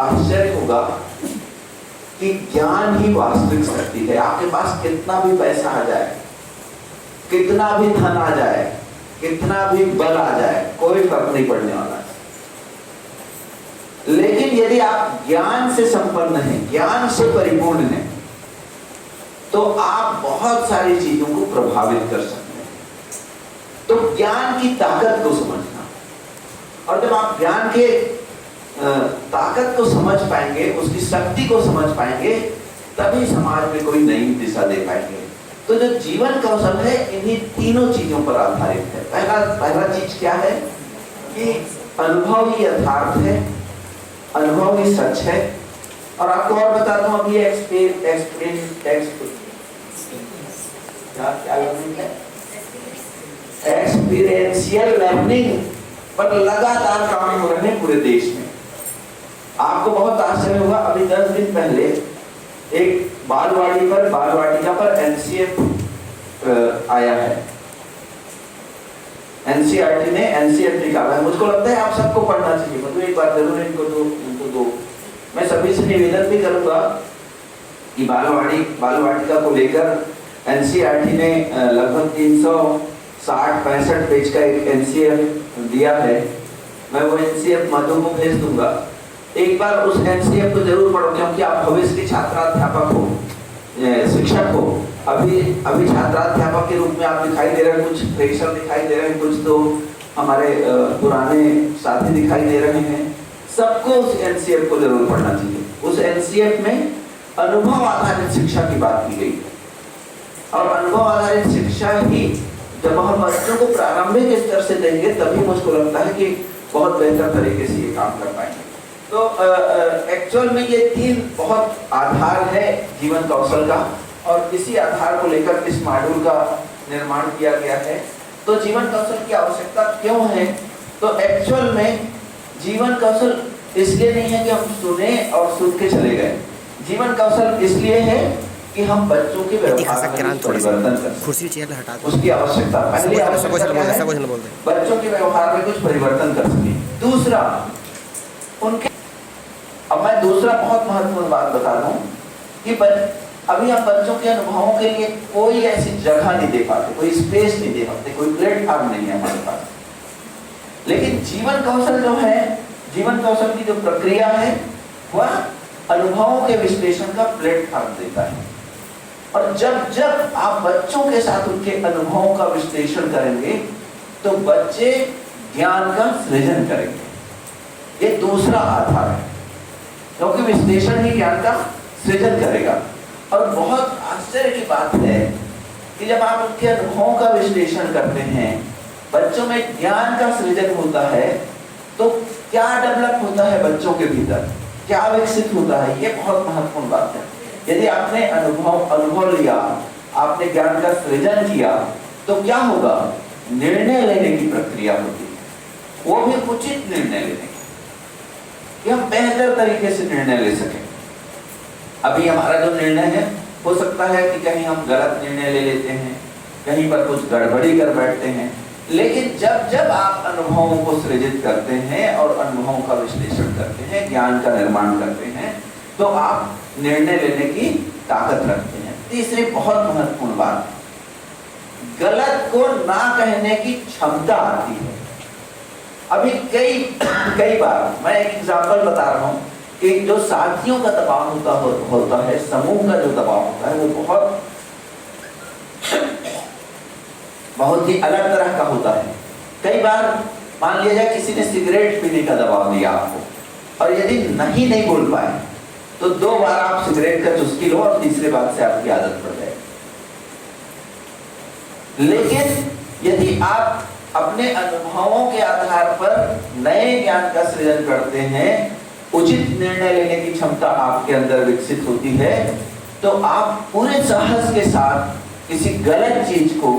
आश्चर्य होगा कि ज्ञान ही वास्तविक शक्ति है। आपके पास कितना भी पैसा आ जाए, कितना भी धन आ जाए, कितना भी बल आ जाए, कोई फर्क नहीं पड़ने वाला है। लेकिन यदि आप ज्ञान से संपन्न हैं, ज्ञान से परिपूर्ण हैं, तो आप बहुत सारी चीजों को प्रभावित कर सकते हैं। तो ज्ञान की ताकत को समझना, और जब आप ज्ञान के ताकत को समझ पाएंगे, उसकी शक्ति को समझ पाएंगे, तभी समाज में कोई नई दिशा दे पाएंगे। तो जो जीवन कौशल है इन्हीं तीनों चीजं पर आधारित है। पहला चीज क्या है कि अनुभव ही यथार्थ है, अनुभव ही सच है। और आपको और बता दूं, अभी एक्सपीरियंशियल लर्निंग पर लगातार काम हो रहे हैं पूरे देश में। आपको बहुत आश्चर्य होगा, अभी 10 दिन पहले एक बालवाटिका पर एनसीएफ आया है। एनसीईआरटी ने एनसीएफ निकाला है। मुझको लगता है आप सबको पढ़ना चाहिए, मतलब एक बार जरूर इनको दो। मैं सभी से निवेदन भी करूंगा कि बालवाटिका को लेकर एनसीईआरटी ने लगभग 360-65 पेज का एक एनसीएफ दिया है। मैं वो एनसीएफ मधु को भेज दूंगा, एक बार उस एनसीएफ को जरूर पढ़ो, क्योंकि आप भविष्य के छात्राध्यापक हो, शिक्षक हो। अभी छात्राध्यापक के रूप में आप दिखाई दे रहे हैं, कुछ फ्रेशर दिखाई दे रहे हैं, कुछ तो हमारे पुराने साथी दिखाई दे रहे हैं। सबको उस एनसीएफ को जरूर पढ़ना चाहिए। उस एनसीएफ में अनुभव आधारित शिक्षा की बात की गई है, और अनुभव आधारित शिक्षा ही जब हम बच्चों को प्रारंभिक स्तर से देंगे, तभी मुझको लगता है कि बहुत बेहतर तरीके से ये काम कर पाएंगे। तो एक्चुअल में ये 3 बहुत आधार है जीवन कौशल का, और इसी आधार को लेकर इस मॉड्यूल का निर्माण किया गया है। तो जीवन कौशल की आवश्यकता क्यों है? तो एक्चुअल में जीवन कौशल इसलिए नहीं है कि हम सुने और सुन के चले गए। जीवन कौशल इसलिए है कि हम बच्चों के व्यवहार में परिवर्तन कर, उसकी आवश्यकता पहली आवश्यकता है, बच्चों के व्यवहार में कुछ परिवर्तन कर सके। दूसरा, उनके अब मैं दूसरा बहुत महत्वपूर्ण बात बता दूं कि अभी हम बच्चों के अनुभवों के लिए कोई ऐसी जगह नहीं दे पाते, कोई स्पेस नहीं दे पाते, कोई प्लेटफॉर्म नहीं है हमारे पास। लेकिन जीवन कौशल जो है, जीवन कौशल की जो प्रक्रिया है, वह अनुभवों के विश्लेषण का प्लेटफॉर्म देता है। और जब आप बच्चों के साथ उनके अनुभवों का विश्लेषण करेंगे, तो बच्चे ज्ञान का सृजन करेंगे। ये दूसरा आधार है, क्योंकि विश्लेषण ही ज्ञान का सृजन करेगा। और बहुत आश्चर्य की बात है कि जब आप उनके अनुभवों का विश्लेषण करते हैं, बच्चों में ज्ञान का सृजन होता है, तो क्या डेवलप होता है बच्चों के भीतर, क्या विकसित होता है, ये बहुत महत्वपूर्ण बात है। यदि आपने अनुभव लिया, आपने ज्ञान का सृजन किया, तो क्या होगा? निर्णय लेने की प्रक्रिया होती है, वो भी उचित निर्णय लेने की, कि हम बेहतर तरीके से निर्णय ले सकें। अभी हमारा जो निर्णय है, हो सकता है कि कहीं हम गलत निर्णय ले लेते हैं, कहीं पर कुछ गड़बड़ी कर बैठते हैं। लेकिन जब आप अनुभवों को सृजित करते हैं और अनुभवों का विश्लेषण करते हैं, ज्ञान का निर्माण करते हैं, तो आप निर्णय लेने की ताकत रखते हैं। तीसरी बहुत महत्वपूर्ण बात, गलत को ना कहने की क्षमता आती है। अभी कई बार मैं एक एग्जांपल बता रहा हूँ कि जो साथियों का दबाव होता है, समूह का जो दबाव होता है, वो बहुत ही अलग तरह का होता है। कई बार मान लिया जाए किसी ने सिगरेट पीने का दबाव दिया आपको, और यदि नहीं बोल पाए, तो 2 बार आप सिगरेट का चुस्की लो और तीसरे बार से आपकी आदत पड़ जाए। लेकिन यदि आप अपने अनुभवों के आधार पर नए ज्ञान का सृजन करते हैं, उचित निर्णय लेने की क्षमता आपके अंदर विकसित होती है, तो आप पूरे साहस के साथ किसी गलत चीज को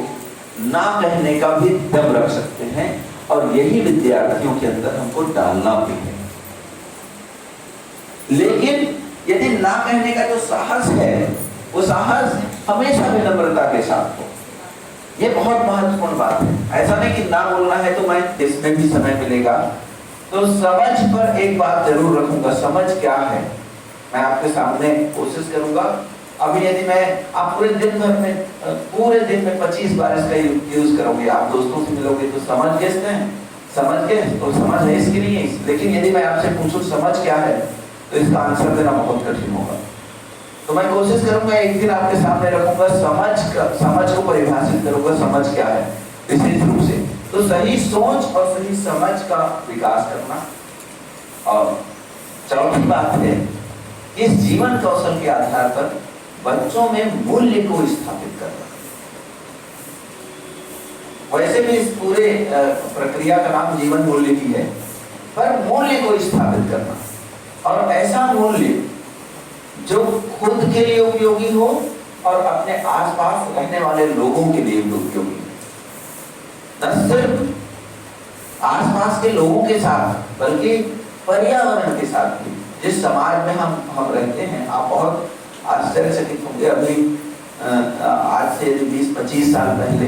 ना कहने का भी दम रख सकते हैं। और यही विद्यार्थियों के अंदर हमको डालना भी है। लेकिन यदि ना कहने का जो साहस है, वो साहस हमेशा विनम्रता के साथ हो। ये बहुत महत्वपूर्ण बात है। ऐसा नहीं कि ना बोलना है तो मैं इसमें भी समय मिलेगा, तो समझ पर एक बात जरूर रखूंगा, समझ क्या है मैं आपके सामने कोशिश करूंगा। अभी यदि मैं आप पूरे दिन में 25 बार इसका यूज करोगे, आप दोस्तों से मिलोगे तो समझ गए, समझ गए तो समझ है इसके लिए। लेकिन यदि मैं आपसे पूछूं समझ क्या है, तो इसका आंसर देना बहुत कठिन होगा। तो मैं कोशिश करूंगा एक दिन आपके सामने रखूंगा, समझ को परिभाषित करूंगा, समझ क्या है विशेष रूप से। तो सही सोच और सही समझ का विकास करना। और चौथी बात है, इस जीवन कौशल के आधार पर बच्चों में मूल्य को स्थापित करना। वैसे भी इस पूरे प्रक्रिया का नाम जीवन मूल्य ही है, पर मूल्य को स्थापित करना, और ऐसा मूल्य जो खुद के लिए उपयोगी हो और अपने आसपास रहने वाले लोगों के लिए भी उपयोगी हो। न सिर्फ आसपास के लोगों के साथ बल्कि पर्यावरण के साथ भी। जिस समाज में हम रहते हैं, आप बहुत आश्चर्यचकित होंगे। अभी आज से 20-25 साल पहले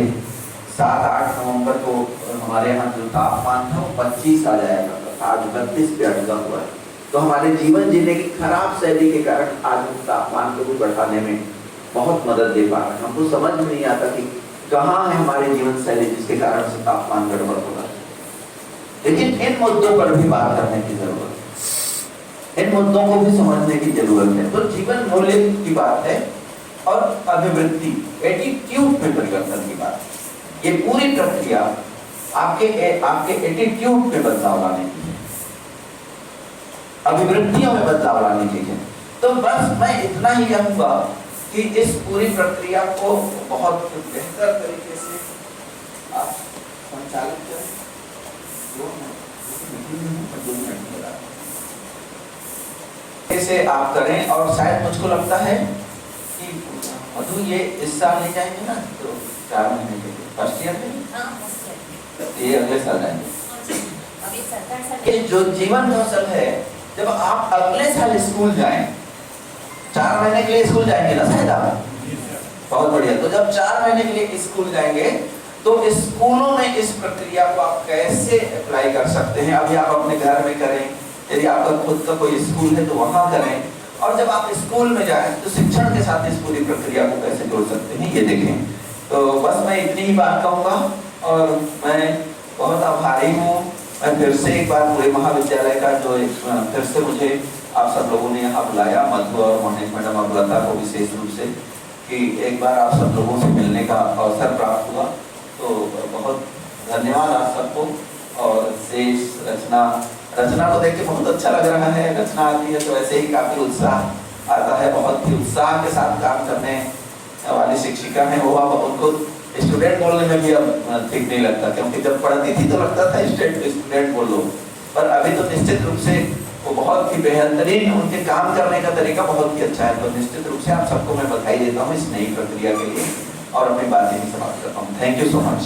7-8 नवंबर को हमारे यहाँ जो तापमान था वो 25 आ जाया करता था, आज 32 पे अटका हुआ है। तो हमारे जीवन जीने की खराब शैली के कारण आज हम तापमान को भी बढ़ाने में बहुत मदद दे पा रहे हैं। हमको समझ में नहीं आता कि कहाँ है हमारे जीवन शैली जिसके कारण से तापमान गड़बड़ हो रहा है। लेकिन इन मुद्दों पर भी बात करने की जरूरत है, इन मुद्दों को भी समझने की जरूरत है। तो जीवन मूल्य की बात है और अभिवृत्ति, एटीट्यूड में परिवर्तन की बात है। ये पूरी प्रक्रिया आपके एटीट्यूड में बदलाव लाने की है, अभिवृत्तियों में बदलाव लाने की है। तो बस मैं इतना ही कहूंगा कि इस पूरी प्रक्रिया को बहुत बेहतर तरीके से आप संचालित करें। ऐसे आप करें। और शायद मुझको लगता है कि मधु ये इस साल ले जाएंगे ना, तो 4 महीने के लिए फर्स्ट ईयर में, ये अगले साल जाएंगे। ये जो जीवन कौशल है, जब आप अगले साल स्कूल जाएं, 4 महीने के लिए स्कूल जाएंगे ना शायद आप, बहुत बढ़िया। तो जब 4 महीने के लिए स्कूल जाएंगे तो स्कूलों में इस प्रक्रिया को आप कैसे अप्लाई कर सकते हैं। अभी आप अपने घर में करें, यदि आपका खुद का कोई स्कूल है तो वहां करें, और जब आप स्कूल में जाएं तो शिक्षण के साथ इस पूरी प्रक्रिया को कैसे जोड़ सकते हैं, ये देखें। तो बस मैं इतनी ही बात कहूँगा, और मैं बहुत आभारी हूँ। मैं फिर से एक बार पूरे महाविद्यालय का जो फिर से मुझे आप सब लोगों ने यहाँ बुलाया, मधु और मोनिक मैडम और लता को विशेष रूप से, कि एक बार आप सब लोगों से मिलने का अवसर प्राप्त हुआ। तो बहुत धन्यवाद आप सबको। और शेष रचना को देख के बहुत अच्छा लग रहा है। रचना आती है तो ऐसे ही काफी उत्साह आता है, बहुत ही उत्साह के साथ काम करने वाली शिक्षिका है वो। अब उनको स्टूडेंट बोलने में भी अब ठीक नहीं लगता, क्योंकि जब पढ़ती थी तो लगता था स्टूडेंट बोल लो, पर अभी तो निश्चित रूप से वो बहुत ही बेहतरीन, उनके काम करने का तरीका बहुत ही अच्छा है। तो निश्चित रूप से आप सबको मैं बधाई देता हूँ इस नई प्रक्रिया के लिए, और अपनी बातें ही समाप्त करता हूँ। Thank you so much.